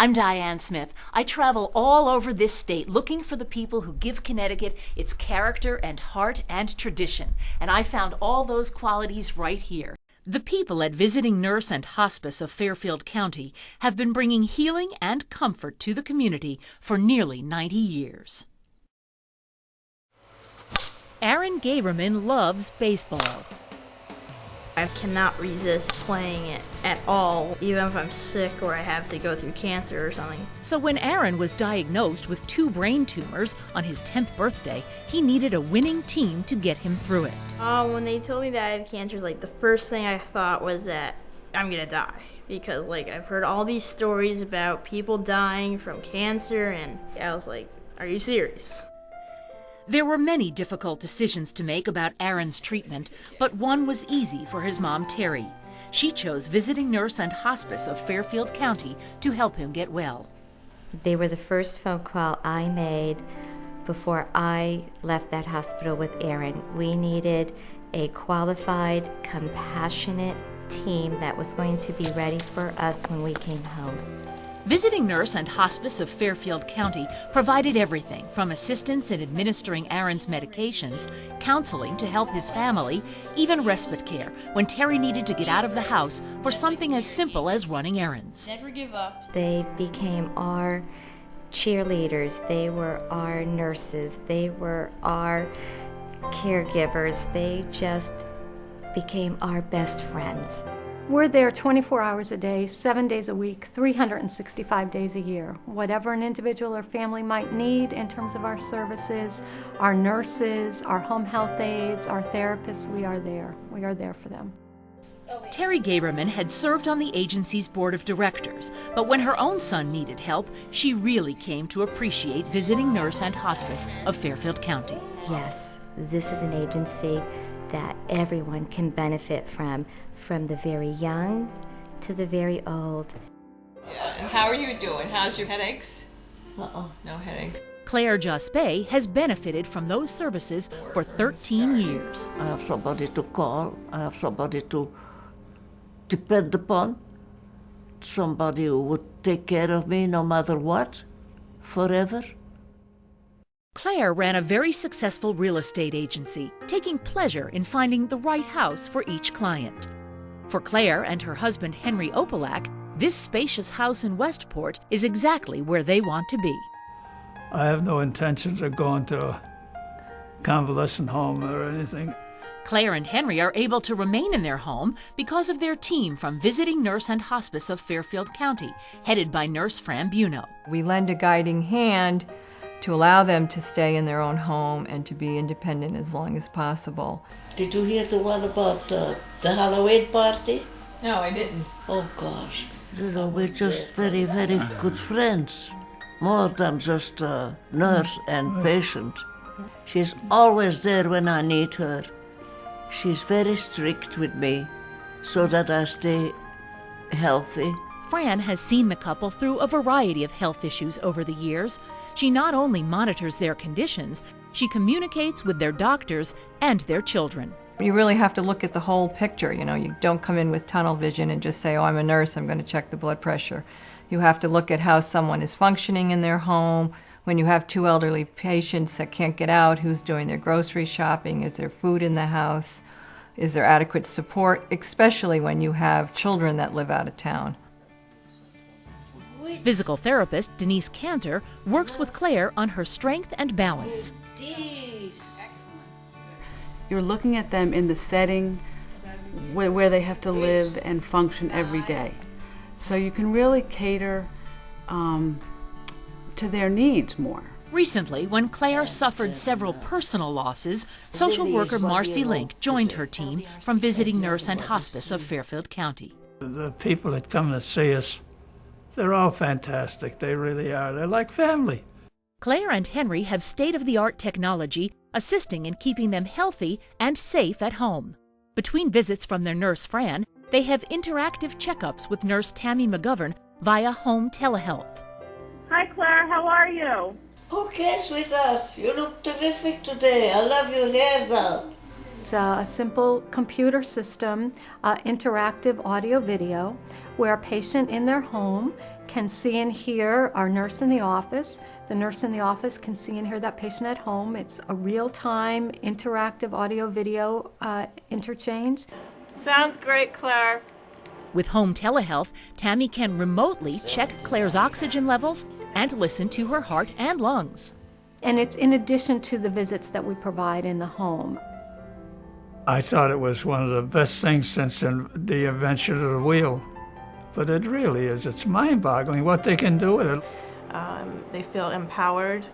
I'm Diane Smith. I travel all over this state looking for the people who give Connecticut its character and heart and tradition. And I found all those qualities right here. The people at Visiting Nurse and Hospice of Fairfield County have been bringing healing and comfort to the community for nearly 90 years. Aaron Gaberman loves baseball. I cannot resist playing it at all, even if I'm sick or I have to go through cancer or something. So when Aaron was diagnosed with 2 brain tumors on his 10th birthday, he needed a winning team to get him through it. When they told me that I had cancer, the first thing I thought was that I'm gonna die. Because I've heard all these stories about people dying from cancer, and I was like, are you serious? There were many difficult decisions to make about Aaron's treatment, but one was easy for his mom, Terry. She chose Visiting Nurse and Hospice of Fairfield County to help him get well. They were the first phone call I made before I left that hospital with Aaron. We needed a qualified, compassionate team that was going to be ready for us when we came home. Visiting Nurse and Hospice of Fairfield County provided everything from assistance in administering Aaron's medications, counseling to help his family, even respite care when Terry needed to get out of the house for something as simple as running errands. Never give up. They became our cheerleaders. They were our nurses. They were our caregivers. They just became our best friends. We're there 24 hours a day, 7 days a week, 365 days a year. Whatever an individual or family might need in terms of our services, our nurses, our home health aides, our therapists, we are there. We are there for them. Terry Gaberman had served on the agency's board of directors, but when her own son needed help, she really came to appreciate Visiting Nurse and Hospice of Fairfield County. Yes, this is an agency that everyone can benefit from the very young to the very old. Yeah, and how are you doing? How's your headaches? No headache. Claire Jospé has benefited from those services for 13 years. I have somebody to call. I have somebody to depend upon. Somebody who would take care of me no matter what, forever. Claire ran a very successful real estate agency, taking pleasure in finding the right house for each client. For Claire and her husband Henry Opalach, this spacious house in Westport is exactly where they want to be. I have no intentions of going to a convalescent home or anything. Claire and Henry are able to remain in their home because of their team from Visiting Nurse and Hospice of Fairfield County, headed by Nurse Fran Buno. We lend a guiding hand to allow them to stay in their own home and to be independent as long as possible. Did you hear the one about the Halloween party? No, I didn't. Oh gosh. You know, we're just very, very good friends. More than just a nurse and patient. She's always there when I need her. She's very strict with me so that I stay healthy. Fran has seen the couple through a variety of health issues over the years. She not only monitors their conditions, she communicates with their doctors and their children. You really have to look at the whole picture. You don't come in with tunnel vision and just say, oh, I'm a nurse, I'm going to check the blood pressure. You have to look at how someone is functioning in their home. When you have 2 elderly patients that can't get out, who's doing their grocery shopping? Is there food in the house? Is there adequate support, especially when you have children that live out of town? Physical therapist Denise Cantor works with Claire on her strength and balance. You're looking at them in the setting where they have to live and function every day. So you can really cater to their needs more. Recently, when Claire suffered several personal losses, social worker Marcy Link joined her team from Visiting Nurse and Hospice of Fairfield County. The people that come to see us, they're all fantastic. They really are. They're like family. Claire and Henry have state-of-the-art technology assisting in keeping them healthy and safe at home. Between visits from their nurse Fran, they have interactive checkups with nurse Tammy McGovern via home telehealth. Hi Claire, how are you? Okay, sweetheart. You look terrific today. I love your hair now. It's a simple computer system, interactive audio-video, where a patient in their home can see and hear our nurse in the office. The nurse in the office can see and hear that patient at home. It's a real-time interactive audio-video interchange. Sounds great, Claire. With home telehealth, Tammy can remotely check Claire's oxygen levels and listen to her heart and lungs. And it's in addition to the visits that we provide in the home. I thought it was one of the best things since the invention of the wheel. But it really is. It's mind-boggling what they can do with it. They feel empowered.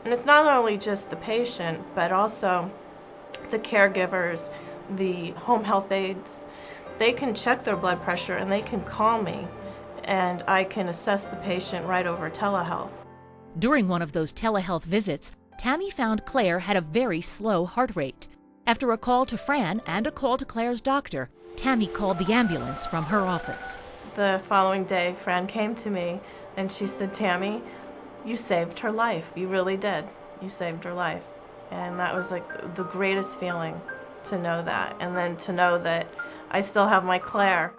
And it's not only just the patient, but also the caregivers, the home health aides. They can check their blood pressure and they can call me, and I can assess the patient right over telehealth. During one of those telehealth visits, Tammy found Claire had a very slow heart rate. After a call to Fran and a call to Claire's doctor, Tammy called the ambulance from her office. The following day, Fran came to me and she said, "Tammy, you saved her life. You really did. You saved her life." And that was like the greatest feeling, to know that. And then to know that I still have my Claire.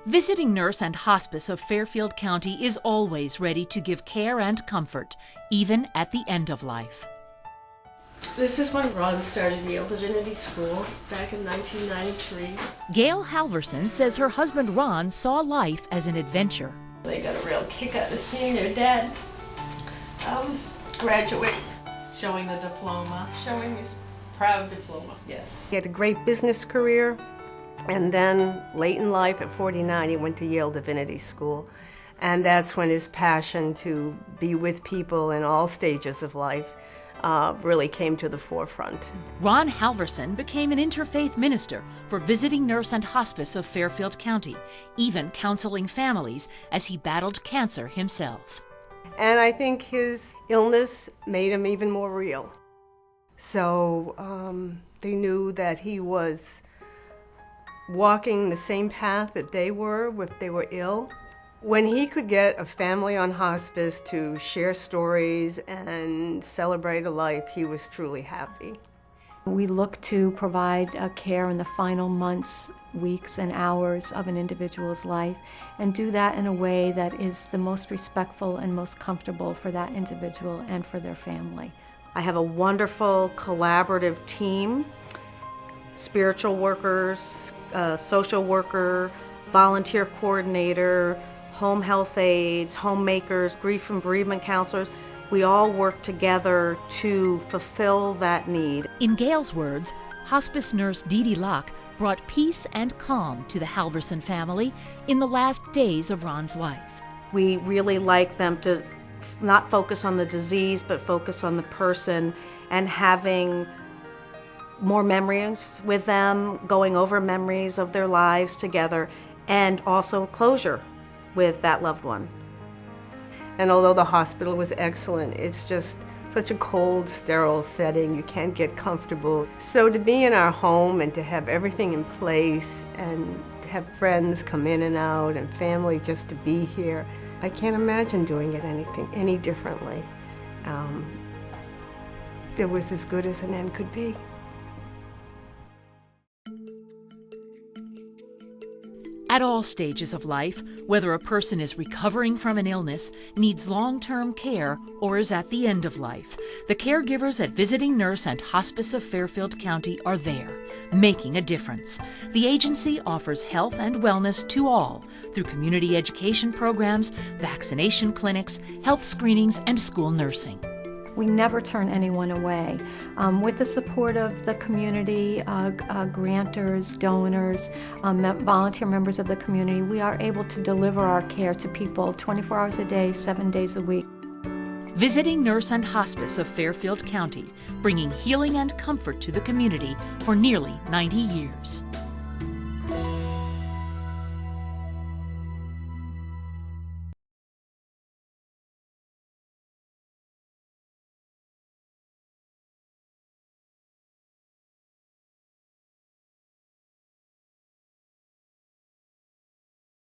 Visiting Nurse and Hospice of Fairfield County is always ready to give care and comfort, even at the end of life. This is when Ron started Yale Divinity School back in 1993. Gail Halvorsen says her husband Ron saw life as an adventure. They got a real kick out of seeing their dad graduate. Showing the diploma. Showing his proud diploma. Yes. He had a great business career, and then late in life at 49 he went to Yale Divinity School, and that's when his passion to be with people in all stages of life really came to the forefront. Ron Halvorsen became an interfaith minister for Visiting Nurse and Hospice of Fairfield County, even counseling families as he battled cancer himself. And I think his illness made him even more real. So they knew that he was walking the same path that they were if they were ill. When he could get a family on hospice to share stories and celebrate a life, he was truly happy. We look to provide care in the final months, weeks, and hours of an individual's life, and do that in a way that is the most respectful and most comfortable for that individual and for their family. I have a wonderful collaborative team, spiritual workers, social worker, volunteer coordinator, home health aides, homemakers, grief and bereavement counselors. We all work together to fulfill that need. In Gail's words, hospice nurse Dee Dee Locke brought peace and calm to the Halvorsen family in the last days of Ron's life. We really like them to not focus on the disease, but focus on the person, and having more memories with them, going over memories of their lives together, and also closure with that loved one. And although the hospital was excellent, it's just such a cold, sterile setting. You can't get comfortable. So to be in our home and to have everything in place and have friends come in and out and family just to be here, I can't imagine doing it any differently. It was as good as an end could be. At all stages of life, whether a person is recovering from an illness, needs long-term care, or is at the end of life, the caregivers at Visiting Nurse and Hospice of Fairfield County are there, making a difference. The agency offers health and wellness to all through community education programs, vaccination clinics, health screenings, and school nursing. We never turn anyone away. With the support of the community, grantors, donors, volunteer members of the community, we are able to deliver our care to people 24 hours a day, 7 days a week. Visiting Nurse and Hospice of Fairfield County, bringing healing and comfort to the community for nearly 90 years.